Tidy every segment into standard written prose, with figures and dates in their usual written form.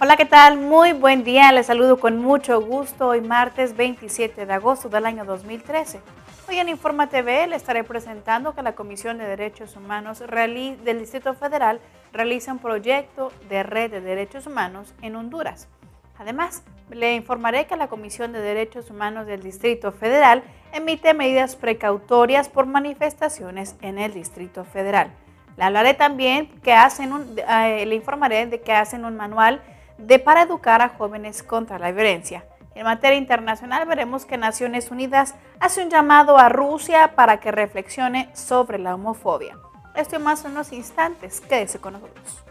Hola, ¿qué tal? Muy buen día, les saludo con mucho gusto hoy martes 27 de agosto del año 2013. Hoy en Informa TV le estaré presentando que la Comisión de Derechos Humanos del Distrito Federal realiza un proyecto de red de derechos humanos en Honduras. Además, le informaré que la Comisión de Derechos Humanos del Distrito Federal emite medidas precautorias por manifestaciones en el Distrito Federal. Le hablaré también le informaré de que hacen un manual para educar a jóvenes contra la violencia. En materia internacional veremos que Naciones Unidas hace un llamado a Rusia para que reflexione sobre la homofobia. Esto y más en unos instantes, quédese con nosotros.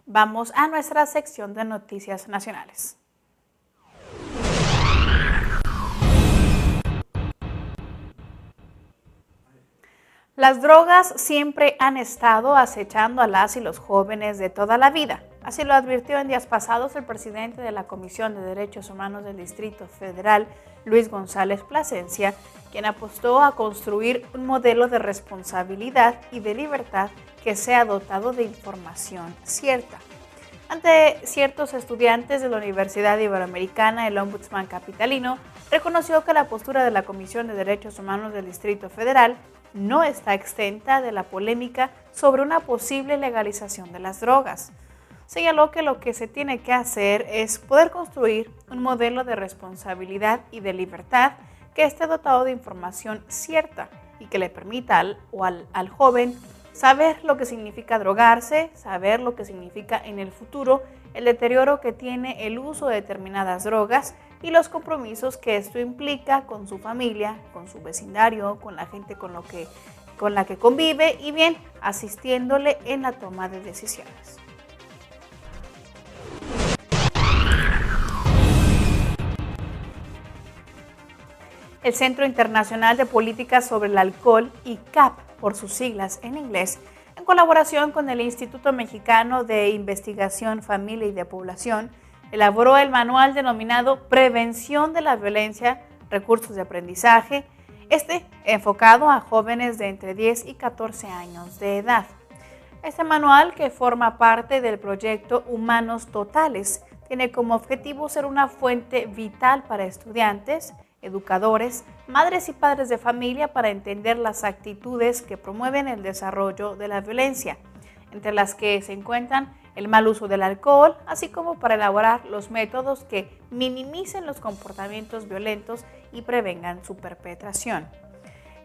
Vamos a nuestra sección de noticias nacionales. Las drogas siempre han estado acechando a las y los jóvenes de toda la vida. Así lo advirtió en días pasados el presidente de la Comisión de Derechos Humanos del Distrito Federal, Luis González Plasencia, quien apostó a construir un modelo de responsabilidad y de libertad que sea dotado de información cierta. Ante ciertos estudiantes de la Universidad Iberoamericana, el ombudsman capitalino reconoció que la postura de la Comisión de Derechos Humanos del Distrito Federal no está exenta de la polémica sobre una posible legalización de las drogas. Señaló que lo que se tiene que hacer es poder construir un modelo de responsabilidad y de libertad que esté dotado de información cierta y que le permita al joven saber lo que significa drogarse, saber lo que significa en el futuro el deterioro que tiene el uso de determinadas drogas y los compromisos que esto implica con su familia, con su vecindario, con la gente con la que convive y bien, asistiéndole en la toma de decisiones. El Centro Internacional de Políticas sobre el Alcohol, ICAP, por sus siglas en inglés, en colaboración con el Instituto Mexicano de Investigación, Familia y de Población, elaboró el manual denominado Prevención de la Violencia, Recursos de Aprendizaje, enfocado a jóvenes de entre 10 y 14 años de edad. Este manual, que forma parte del proyecto Humanos Totales, tiene como objetivo ser una fuente vital para estudiantes, educadores, madres y padres de familia para entender las actitudes que promueven el desarrollo de la violencia, entre las que se encuentran el mal uso del alcohol, así como para elaborar los métodos que minimicen los comportamientos violentos y prevengan su perpetración.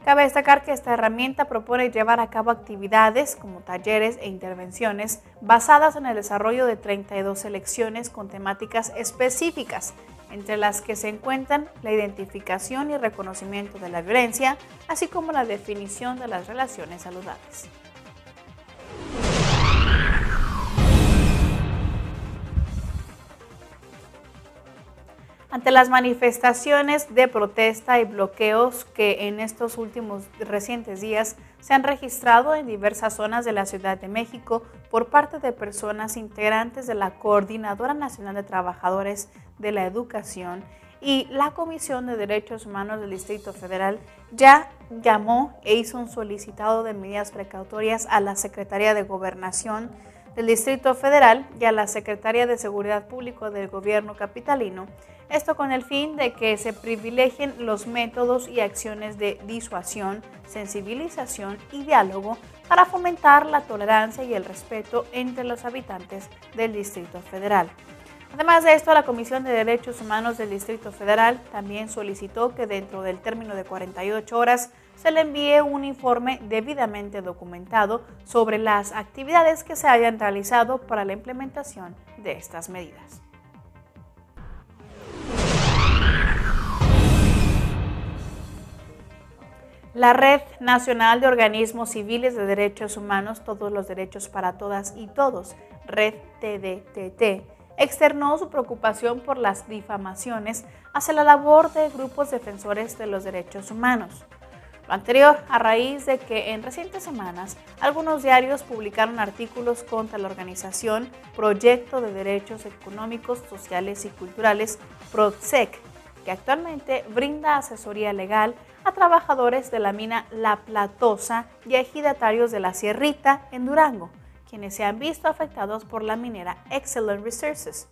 Cabe destacar que esta herramienta propone llevar a cabo actividades como talleres e intervenciones basadas en el desarrollo de 32 selecciones con temáticas específicas, entre las que se encuentran la identificación y reconocimiento de la violencia, así como la definición de las relaciones saludables. Ante las manifestaciones de protesta y bloqueos que en estos últimos recientes días se han registrado en diversas zonas de la Ciudad de México por parte de personas integrantes de la Coordinadora Nacional de Trabajadores de la Educación y la Comisión de Derechos Humanos del Distrito Federal, ya llamó e hizo un solicitado de medidas precautorias a la Secretaría de Gobernación del Distrito Federal y a la Secretaría de Seguridad Pública del Gobierno capitalino, esto con el fin de que se privilegien los métodos y acciones de disuasión, sensibilización y diálogo para fomentar la tolerancia y el respeto entre los habitantes del Distrito Federal. Además de esto, la Comisión de Derechos Humanos del Distrito Federal también solicitó que dentro del término de 48 horas se le envíe un informe debidamente documentado sobre las actividades que se hayan realizado para la implementación de estas medidas. La Red Nacional de Organismos Civiles de Derechos Humanos, Todos los Derechos para Todas y Todos, Red TDTT, externó su preocupación por las difamaciones hacia la labor de grupos defensores de los derechos humanos. Lo anterior a raíz de que en recientes semanas algunos diarios publicaron artículos contra la organización Proyecto de Derechos Económicos, Sociales y Culturales, PRODESEC, que actualmente brinda asesoría legal a trabajadores de la mina La Platosa y a ejidatarios de La Sierrita en Durango, quienes se han visto afectados por la minera Excellent Resources.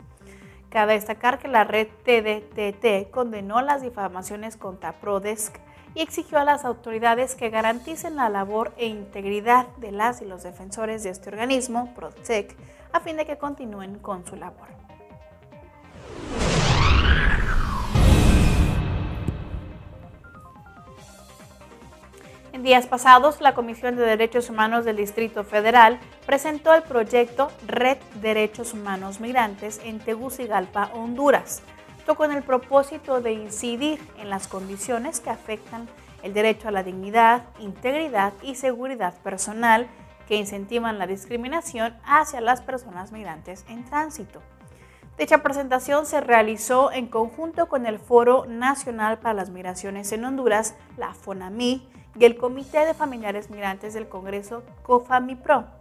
Cabe destacar que la red TDTT condenó las difamaciones contra PRODESEC y exigió a las autoridades que garanticen la labor e integridad de las y los defensores de este organismo, PRODESEC, a fin de que continúen con su labor. En días pasados, la Comisión de Derechos Humanos del Distrito Federal presentó el proyecto Red Derechos Humanos Migrantes en Tegucigalpa, Honduras, con el propósito de incidir en las condiciones que afectan el derecho a la dignidad, integridad y seguridad personal que incentivan la discriminación hacia las personas migrantes en tránsito. Dicha presentación se realizó en conjunto con el Foro Nacional para las Migraciones en Honduras, la FONAMI, y el Comité de Familiares Migrantes del Congreso, COFAMIPRO.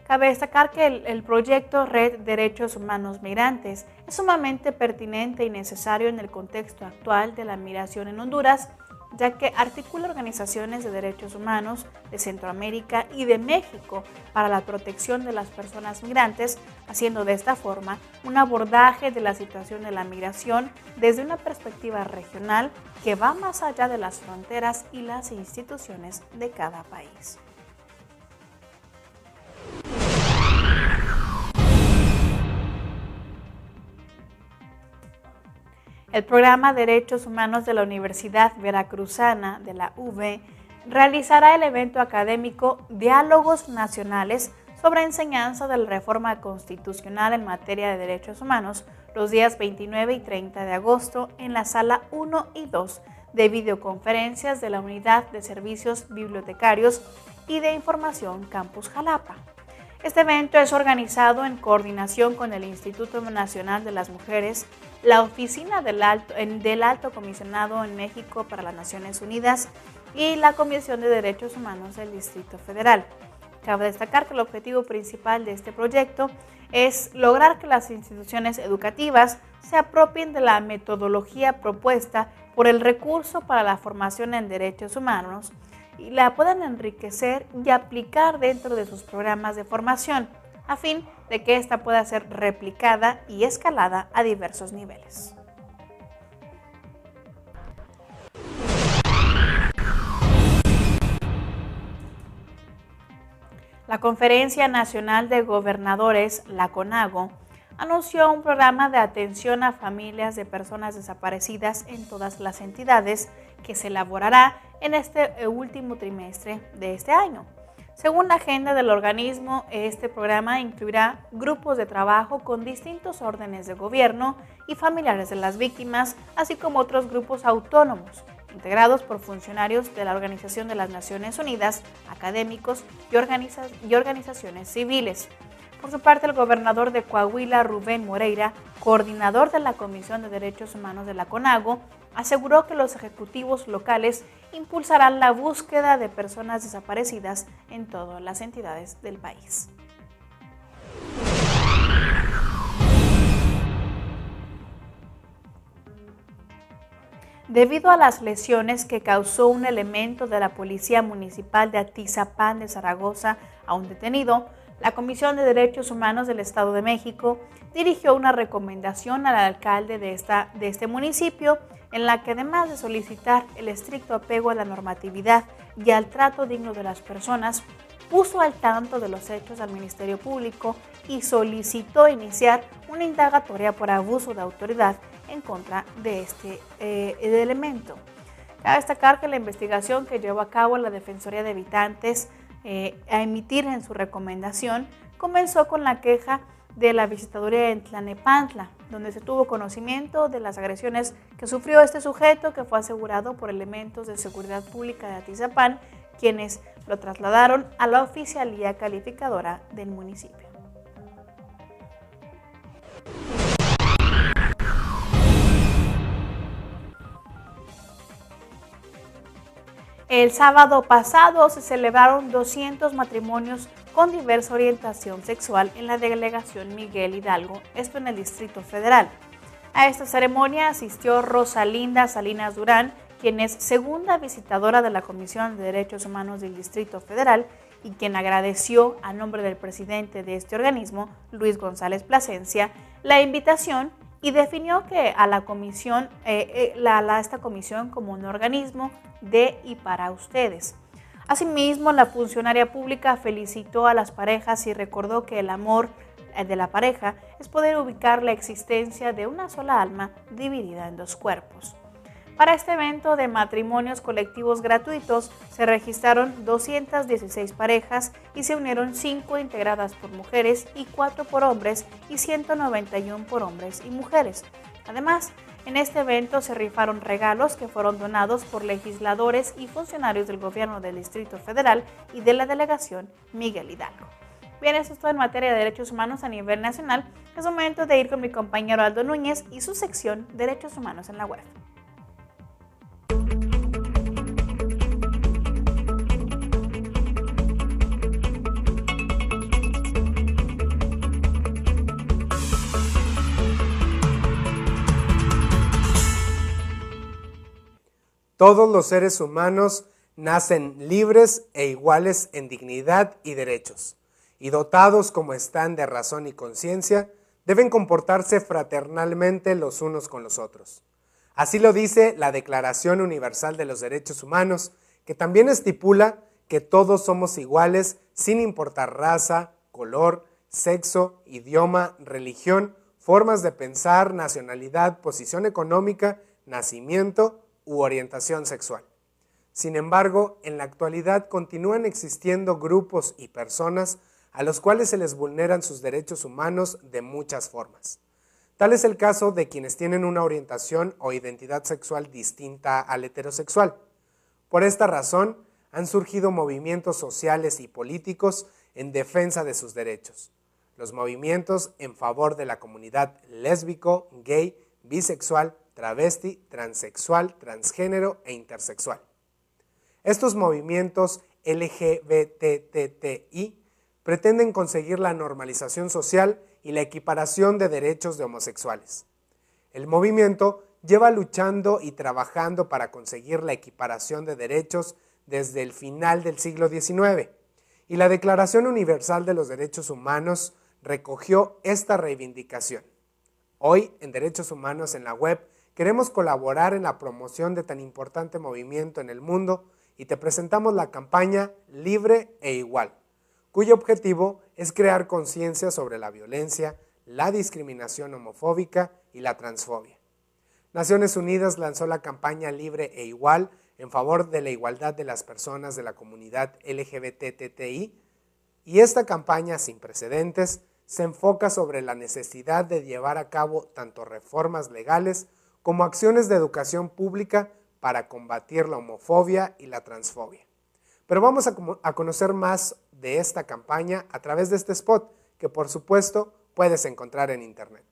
Cabe destacar que el proyecto Red Derechos Humanos Migrantes es sumamente pertinente y necesario en el contexto actual de la migración en Honduras, ya que articula organizaciones de derechos humanos de Centroamérica y de México para la protección de las personas migrantes, haciendo de esta forma un abordaje de la situación de la migración desde una perspectiva regional que va más allá de las fronteras y las instituciones de cada país. El programa Derechos Humanos de la Universidad Veracruzana de la UV realizará el evento académico Diálogos Nacionales sobre enseñanza de la reforma constitucional en materia de derechos humanos los días 29 y 30 de agosto en la sala 1 y 2 de videoconferencias de la Unidad de Servicios Bibliotecarios y de Información Campus Jalapa. Este evento es organizado en coordinación con el Instituto Nacional de las Mujeres, la Oficina del Alto Comisionado en México para las Naciones Unidas y la Comisión de Derechos Humanos del Distrito Federal. Cabe destacar que el objetivo principal de este proyecto es lograr que las instituciones educativas se apropien de la metodología propuesta por el recurso para la formación en derechos humanos y la puedan enriquecer y aplicar dentro de sus programas de formación, a fin de que ésta pueda ser replicada y escalada a diversos niveles. La Conferencia Nacional de Gobernadores, la CONAGO, anunció un programa de atención a familias de personas desaparecidas en todas las entidades que se elaborará en este último trimestre de este año. Según la agenda del organismo, este programa incluirá grupos de trabajo con distintos órdenes de gobierno y familiares de las víctimas, así como otros grupos autónomos, integrados por funcionarios de la Organización de las Naciones Unidas, académicos y organizaciones civiles. Por su parte, el gobernador de Coahuila, Rubén Moreira, coordinador de la Comisión de Derechos Humanos de la CONAGO, aseguró que los ejecutivos locales impulsarán la búsqueda de personas desaparecidas en todas las entidades del país. Debido a las lesiones que causó un elemento de la Policía Municipal de Atizapán de Zaragoza a un detenido, la Comisión de Derechos Humanos del Estado de México dirigió una recomendación al alcalde de este municipio en la que, además de solicitar el estricto apego a la normatividad y al trato digno de las personas, puso al tanto de los hechos al Ministerio Público y solicitó iniciar una indagatoria por abuso de autoridad en contra de este elemento. Cabe destacar que la investigación que llevó a cabo la Defensoría de Habitantes a emitir en su recomendación comenzó con la queja de la visitaduría en Tlanepantla, donde se tuvo conocimiento de las agresiones que sufrió este sujeto, que fue asegurado por elementos de seguridad pública de Atizapán, quienes lo trasladaron a la oficialía calificadora del municipio. El sábado pasado se celebraron 200 matrimonios con diversa orientación sexual en la delegación Miguel Hidalgo, esto en el Distrito Federal. A esta ceremonia asistió Rosalinda Salinas Durán, quien es segunda visitadora de la Comisión de Derechos Humanos del Distrito Federal y quien agradeció a nombre del presidente de este organismo, Luis González Plasencia, la invitación y definió que a la comisión, esta comisión como un organismo de y para ustedes. Asimismo, la funcionaria pública felicitó a las parejas y recordó que el amor de la pareja es poder ubicar la existencia de una sola alma dividida en dos cuerpos. Para este evento de matrimonios colectivos gratuitos se registraron 216 parejas y se unieron 5 integradas por mujeres y 4 por hombres y 191 por hombres y mujeres. Además, en este evento se rifaron regalos que fueron donados por legisladores y funcionarios del gobierno del Distrito Federal y de la delegación Miguel Hidalgo. Bien, eso es todo en materia de derechos humanos a nivel nacional. Es momento de ir con mi compañero Aldo Núñez y su sección Derechos Humanos en la Web. Todos los seres humanos nacen libres e iguales en dignidad y derechos, y dotados como están de razón y conciencia, deben comportarse fraternalmente los unos con los otros. Así lo dice la Declaración Universal de los Derechos Humanos, que también estipula que todos somos iguales sin importar raza, color, sexo, idioma, religión, formas de pensar, nacionalidad, posición económica, nacimiento u orientación sexual. Sin embargo, en la actualidad continúan existiendo grupos y personas a los cuales se les vulneran sus derechos humanos de muchas formas. Tal es el caso de quienes tienen una orientación o identidad sexual distinta al heterosexual. Por esta razón, han surgido movimientos sociales y políticos en defensa de sus derechos. Los movimientos en favor de la comunidad lésbico, gay, bisexual, travesti, transexual, transgénero e intersexual. Estos movimientos LGBTTI pretenden conseguir la normalización social y la equiparación de derechos de homosexuales. El movimiento lleva luchando y trabajando para conseguir la equiparación de derechos desde el final del siglo XIX, y la Declaración Universal de los Derechos Humanos recogió esta reivindicación. Hoy, en Derechos Humanos en la Web, queremos colaborar en la promoción de tan importante movimiento en el mundo y te presentamos la campaña Libre e Igual, cuyo objetivo es crear conciencia sobre la violencia, la discriminación homofóbica y la transfobia. Naciones Unidas lanzó la campaña Libre e Igual en favor de la igualdad de las personas de la comunidad LGBTTI, y esta campaña sin precedentes se enfoca sobre la necesidad de llevar a cabo tanto reformas legales como acciones de educación pública para combatir la homofobia y la transfobia. Pero vamos a conocer más de esta campaña a través de este spot, que por supuesto puedes encontrar en internet.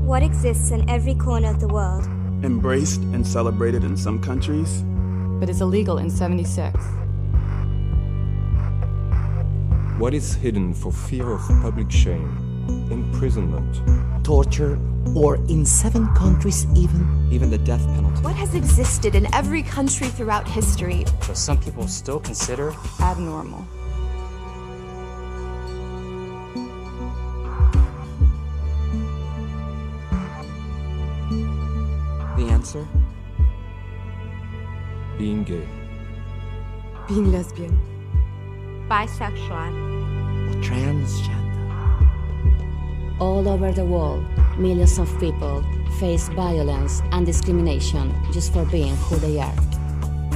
What exists in every corner of the world? Embraced and celebrated in some countries, but is illegal in 76. What is hidden for fear of public shame, imprisonment, torture, or in 7 countries even the death penalty? What has existed in every country throughout history, but some people still consider abnormal? The answer? Being gay. Being lesbian. Bisexual. or transgender. All over the world, millions of people face violence and discrimination just for being who they are.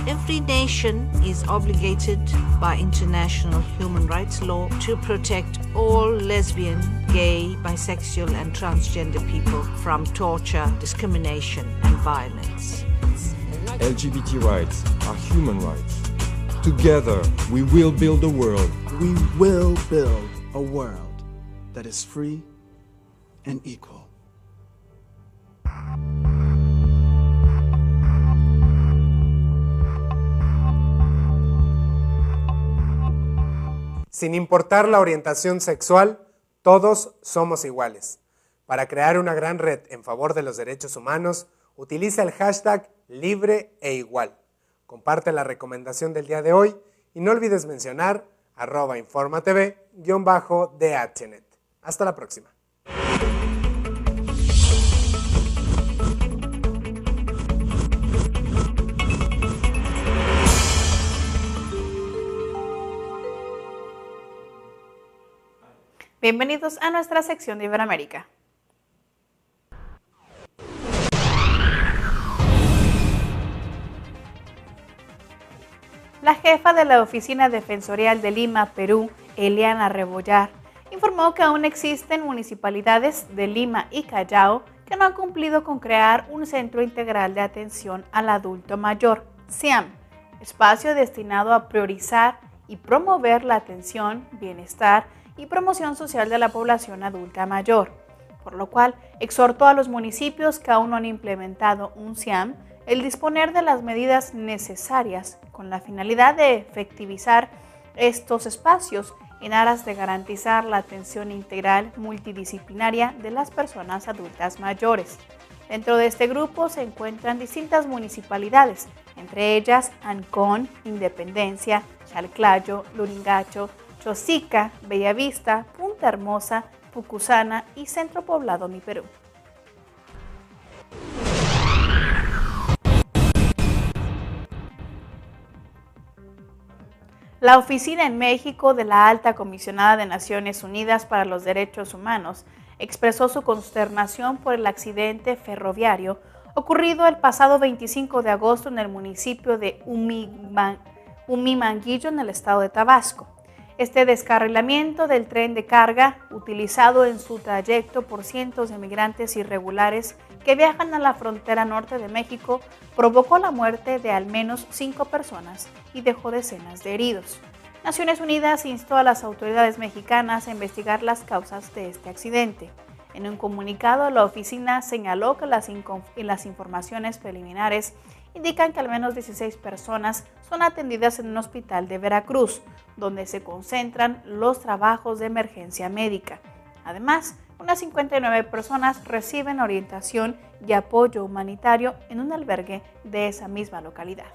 Every nation is obligated by international human rights law to protect all lesbian, gay, bisexual, and transgender people from torture, discrimination, and violence. LGBT rights are human rights. Together, we will build a world we will build a world that is free and equal. Sin importar la orientación sexual, todos somos iguales. Para crear una gran red en favor de los derechos humanos, utiliza el hashtag libre e igual. Comparte la recomendación del día de hoy y no olvides mencionar @informatv_DHNet. Hasta la próxima. Bienvenidos a nuestra sección de Iberoamérica. La jefa de la Oficina Defensorial de Lima, Perú, Eliana Rebollar, informó que aún existen municipalidades de Lima y Callao que no han cumplido con crear un Centro Integral de Atención al Adulto Mayor, CIAM, espacio destinado a priorizar y promover la atención, bienestar y promoción social de la población adulta mayor, por lo cual exhortó a los municipios que aún no han implementado un CIAM el disponer de las medidas necesarias con la finalidad de efectivizar estos espacios en aras de garantizar la atención integral multidisciplinaria de las personas adultas mayores. Dentro de este grupo se encuentran distintas municipalidades, entre ellas Ancón, Independencia, Chalclayo, Lurigancho, Chosica, Bellavista, Punta Hermosa, Pucusana y Centro Poblado Mi Perú. La oficina en México de la Alta Comisionada de Naciones Unidas para los Derechos Humanos expresó su consternación por el accidente ferroviario ocurrido el pasado 25 de agosto en el municipio de Humimanguillo, en el estado de Tabasco. Este descarrilamiento del tren de carga, utilizado en su trayecto por cientos de migrantes irregulares que viajan a la frontera norte de México, provocó la muerte de al menos 5 personas y dejó decenas de heridos. Naciones Unidas instó a las autoridades mexicanas a investigar las causas de este accidente. En un comunicado, la oficina señaló que las informaciones preliminares indican que al menos 16 personas son atendidas en un hospital de Veracruz, donde se concentran los trabajos de emergencia médica. Además, unas 59 personas reciben orientación y apoyo humanitario en un albergue de esa misma localidad.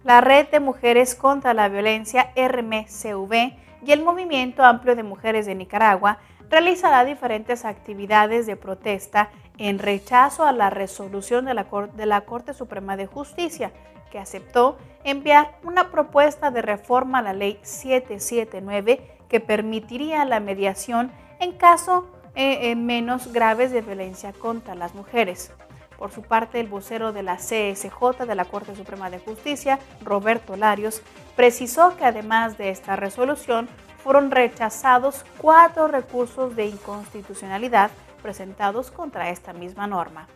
La Red de Mujeres contra la Violencia RMCV y el Movimiento Amplio de Mujeres de Nicaragua realizará diferentes actividades de protesta en rechazo a la resolución de la Corte Suprema de Justicia, que aceptó enviar una propuesta de reforma a la Ley 779 que permitiría la mediación en casos menos graves de violencia contra las mujeres. Por su parte, el vocero de la CSJ de la Corte Suprema de Justicia, Roberto Larios, precisó que además de esta resolución, fueron rechazados 4 recursos de inconstitucionalidad presentados contra esta misma norma.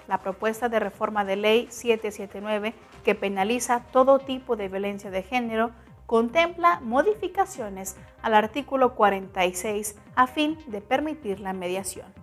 La propuesta de reforma de Ley 779, que penaliza todo tipo de violencia de género, contempla modificaciones al artículo 46 a fin de permitir la mediación.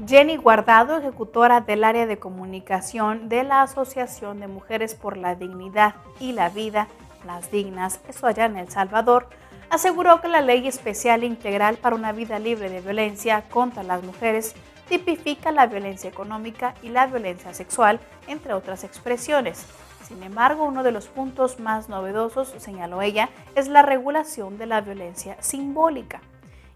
Jenny Guardado, ejecutora del área de comunicación de la Asociación de Mujeres por la Dignidad y la Vida, Las Dignas, eso allá en El Salvador, aseguró que la Ley Especial Integral para una Vida Libre de Violencia contra las Mujeres tipifica la violencia económica y la violencia sexual, entre otras expresiones. Sin embargo, uno de los puntos más novedosos, señaló ella, es la regulación de la violencia simbólica.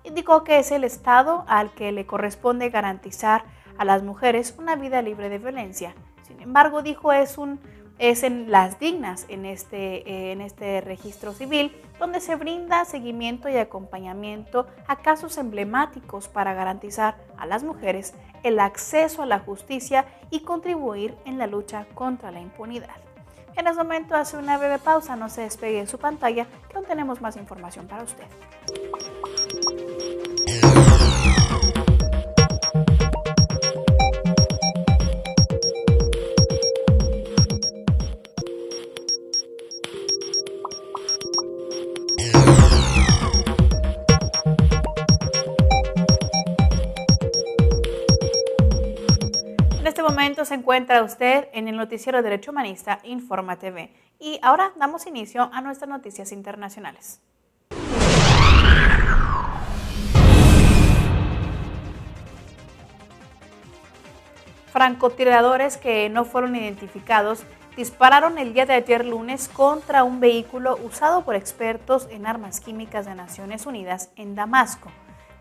Indicó que es el Estado al que le corresponde garantizar a las mujeres una vida libre de violencia. Sin embargo, dijo, es en Las Dignas, en este registro civil, donde se brinda seguimiento y acompañamiento a casos emblemáticos para garantizar a las mujeres el acceso a la justicia y contribuir en la lucha contra la impunidad. En este momento hace una breve pausa, no se despegue de su pantalla, que aún tenemos más información para usted. En este momento se encuentra usted en el noticiero Derecho Humanista Informa TV y ahora damos inicio a nuestras noticias internacionales. Francotiradores que no fueron identificados dispararon el día de ayer lunes contra un vehículo usado por expertos en armas químicas de Naciones Unidas en Damasco,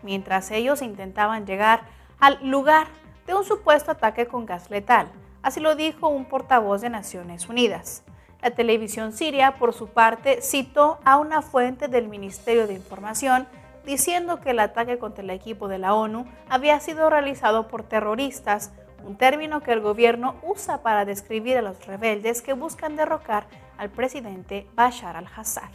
mientras ellos intentaban llegar al lugar de un supuesto ataque con gas letal. Así lo dijo un portavoz de Naciones Unidas. La televisión siria, por su parte, citó a una fuente del Ministerio de Información diciendo que el ataque contra el equipo de la ONU había sido realizado por terroristas, un término que el gobierno usa para describir a los rebeldes que buscan derrocar al presidente Bashar al-Assad.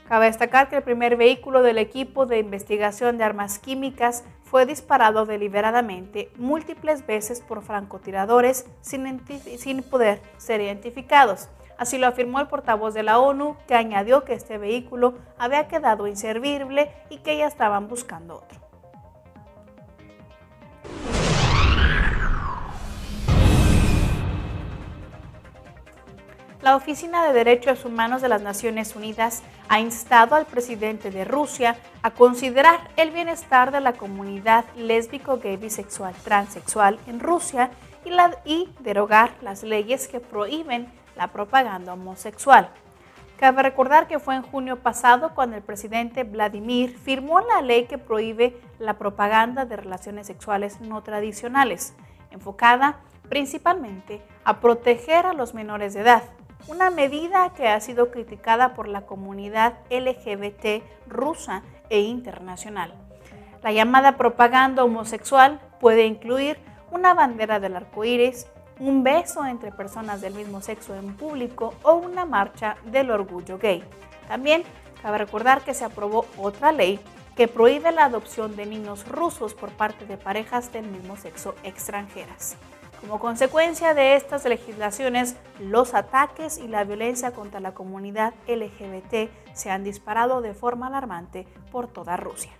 Cabe destacar que el primer vehículo del equipo de investigación de armas químicas fue disparado deliberadamente múltiples veces por francotiradores sin poder ser identificados. Así lo afirmó el portavoz de la ONU, que añadió que este vehículo había quedado inservible y que ya estaban buscando otro. La Oficina de Derechos Humanos de las Naciones Unidas ha instado al presidente de Rusia a considerar el bienestar de la comunidad lésbico, gay, bisexual, transexual en Rusia y derogar las leyes que prohíben la propaganda homosexual. Cabe recordar que fue en junio pasado cuando el presidente Vladimir firmó la ley que prohíbe la propaganda de relaciones sexuales no tradicionales, enfocada principalmente a proteger a los menores de edad. Una medida que ha sido criticada por la comunidad LGBT rusa e internacional. La llamada propaganda homosexual puede incluir una bandera del arco iris, un beso entre personas del mismo sexo en público o una marcha del orgullo gay. También cabe recordar que se aprobó otra ley que prohíbe la adopción de niños rusos por parte de parejas del mismo sexo extranjeras. Como consecuencia de estas legislaciones, los ataques y la violencia contra la comunidad LGBT se han disparado de forma alarmante por toda Rusia.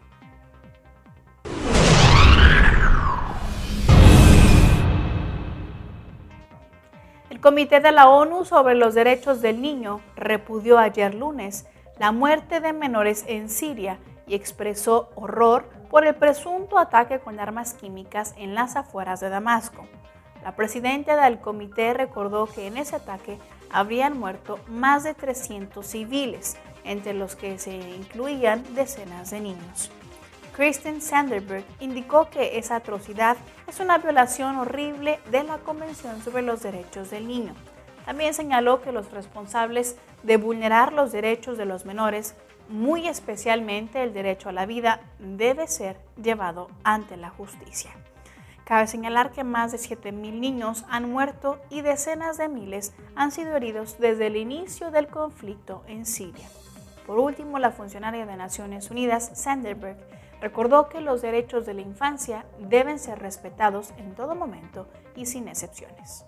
El Comité de la ONU sobre los Derechos del Niño repudió ayer lunes la muerte de menores en Siria y expresó horror por el presunto ataque con armas químicas en las afueras de Damasco. La presidenta del comité recordó que en ese ataque habrían muerto más de 300 civiles, entre los que se incluían decenas de niños. Kristen Sanderberg indicó que esa atrocidad es una violación horrible de la Convención sobre los Derechos del Niño. También señaló que los responsables de vulnerar los derechos de los menores, muy especialmente el derecho a la vida, debe ser llevado ante la justicia. Cabe señalar que más de 7,000 niños han muerto y decenas de miles han sido heridos desde el inicio del conflicto en Siria. Por último, la funcionaria de Naciones Unidas, Sanderberg, recordó que los derechos de la infancia deben ser respetados en todo momento y sin excepciones.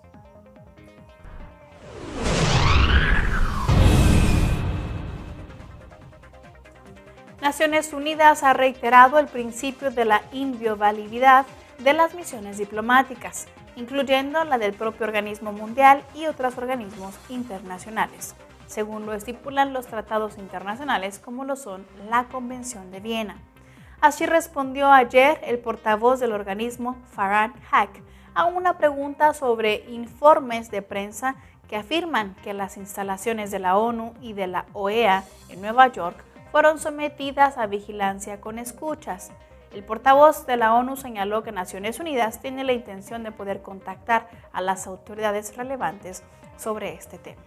Naciones Unidas ha reiterado el principio de la inviolabilidad de las misiones diplomáticas, incluyendo la del propio organismo mundial y otros organismos internacionales, según lo estipulan los tratados internacionales como lo son la Convención de Viena. Así respondió ayer el portavoz del organismo, Farhan Haq, a una pregunta sobre informes de prensa que afirman que las instalaciones de la ONU y de la OEA en Nueva York fueron sometidas a vigilancia con escuchas. El portavoz de la ONU señaló que Naciones Unidas tiene la intención de poder contactar a las autoridades relevantes sobre este tema.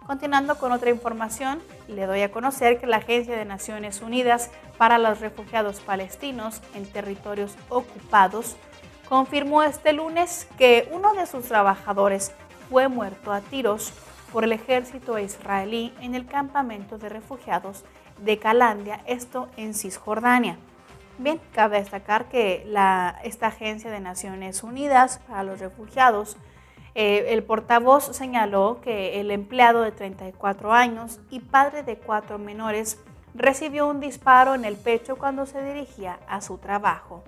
Continuando con otra información, le doy a conocer que la Agencia de Naciones Unidas para los Refugiados Palestinos en territorios ocupados confirmó este lunes que uno de sus trabajadores fue muerto a tiros por el ejército israelí en el campamento de refugiados de Calandia, esto en Cisjordania. Bien, cabe destacar que esta agencia de Naciones Unidas para los refugiados, el portavoz señaló que el empleado de 34 años y padre de 4 menores recibió un disparo en el pecho cuando se dirigía a su trabajo.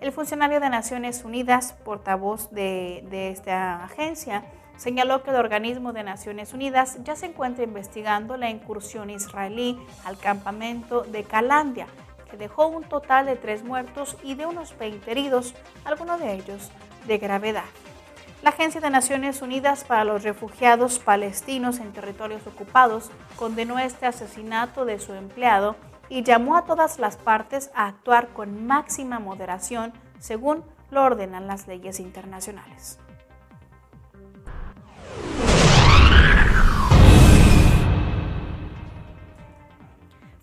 El funcionario de Naciones Unidas, portavoz de esta agencia, señaló que el organismo de Naciones Unidas ya se encuentra investigando la incursión israelí al campamento de Calandia, que dejó un total de 3 muertos y de unos 20 heridos, algunos de ellos de gravedad. La Agencia de Naciones Unidas para los Refugiados Palestinos en Territorios Ocupados condenó este asesinato de su empleado y llamó a todas las partes a actuar con máxima moderación, según lo ordenan las leyes internacionales.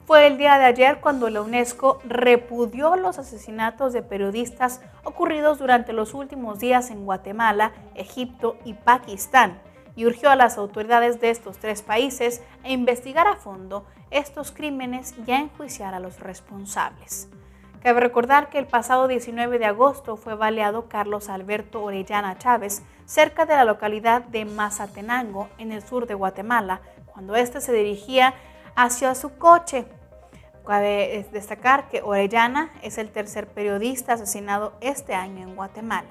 Fue el día de ayer cuando la UNESCO repudió los asesinatos de periodistas ocurridos durante los últimos días en Guatemala, Egipto y Pakistán, y urgió a las autoridades de estos 3 países a investigar a fondo estos crímenes y a enjuiciar a los responsables. Cabe recordar que el pasado 19 de agosto fue baleado Carlos Alberto Orellana Chávez cerca de la localidad de Mazatenango, en el sur de Guatemala, cuando éste se dirigía hacia su coche. Cabe destacar que Orellana es el 3er periodista asesinado este año en Guatemala.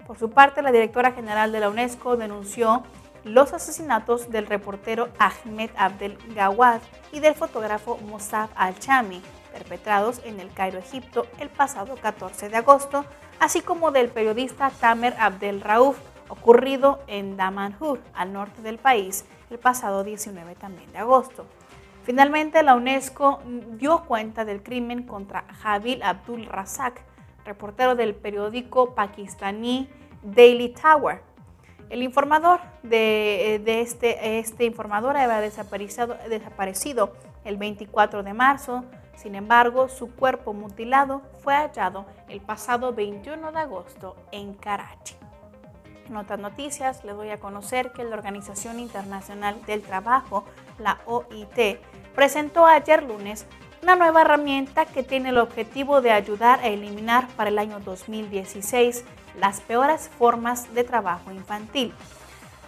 Por su parte, la directora general de la UNESCO denunció los asesinatos del reportero Ahmed Abdel Gawad y del fotógrafo Mostaf Al-Chami, perpetrados en el Cairo, Egipto, el pasado 14 de agosto, así como del periodista Tamer Abdel Rauf, ocurrido en Damanhur, al norte del país, el pasado 19 también de agosto. Finalmente, la UNESCO dio cuenta del crimen contra Jabil Abdul Razak, reportero del periódico pakistaní Daily Tower. El informador este informador había desaparecido el 24 de marzo. Sin embargo, su cuerpo mutilado fue hallado el pasado 21 de agosto en Karachi. En otras noticias, les doy a conocer que la Organización Internacional del Trabajo, la OIT, presentó ayer lunes una nueva herramienta que tiene el objetivo de ayudar a eliminar para el año 2016 las peores formas de trabajo infantil.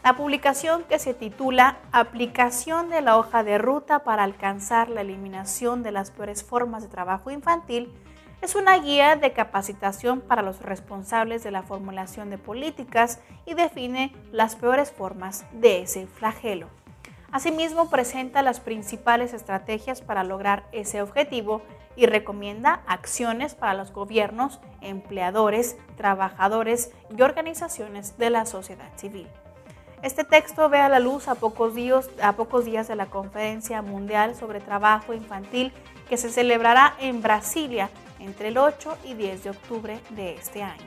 La publicación, que se titula Aplicación de la hoja de ruta para alcanzar la eliminación de las peores formas de trabajo infantil, es una guía de capacitación para los responsables de la formulación de políticas y define las peores formas de ese flagelo. Asimismo, presenta las principales estrategias para lograr ese objetivo y recomienda acciones para los gobiernos, empleadores, trabajadores y organizaciones de la sociedad civil. Este texto ve a la luz a pocos días de la Conferencia Mundial sobre Trabajo Infantil, que se celebrará en Brasilia entre el 8 y 10 de octubre de este año.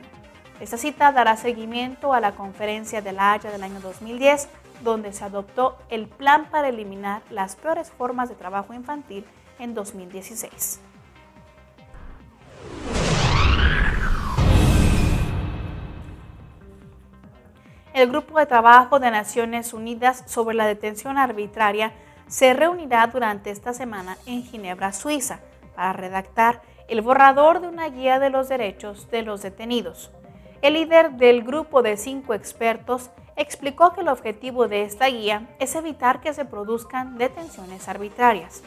Esta cita dará seguimiento a la Conferencia de La Haya del año 2010, donde se adoptó el plan para eliminar las peores formas de trabajo infantil en 2016. El Grupo de Trabajo de Naciones Unidas sobre la Detención Arbitraria se reunirá durante esta semana en Ginebra, Suiza, para redactar el borrador de una guía de los derechos de los detenidos. El líder del grupo de 5 expertos explicó que el objetivo de esta guía es evitar que se produzcan detenciones arbitrarias.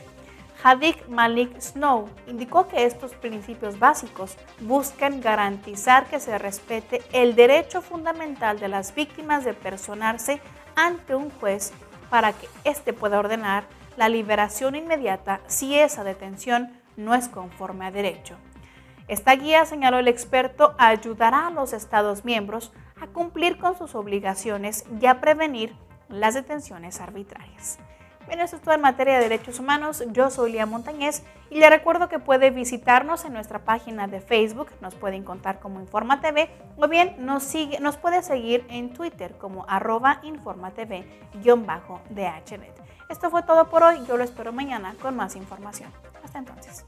Hadik Malik Snow indicó que estos principios básicos buscan garantizar que se respete el derecho fundamental de las víctimas de personarse ante un juez para que éste pueda ordenar la liberación inmediata si esa detención no es conforme a derecho. Esta guía, señaló el experto, ayudará a los Estados miembros a cumplir con sus obligaciones y a prevenir las detenciones arbitrarias. Bien, esto es todo en materia de derechos humanos. Yo soy Lía Montañez y le recuerdo que puede visitarnos en nuestra página de Facebook, nos puede encontrar como Informa TV, o bien nos puede seguir en Twitter como @InformaTV_DHNet. Esto fue todo por hoy, yo lo espero mañana con más información. Hasta entonces.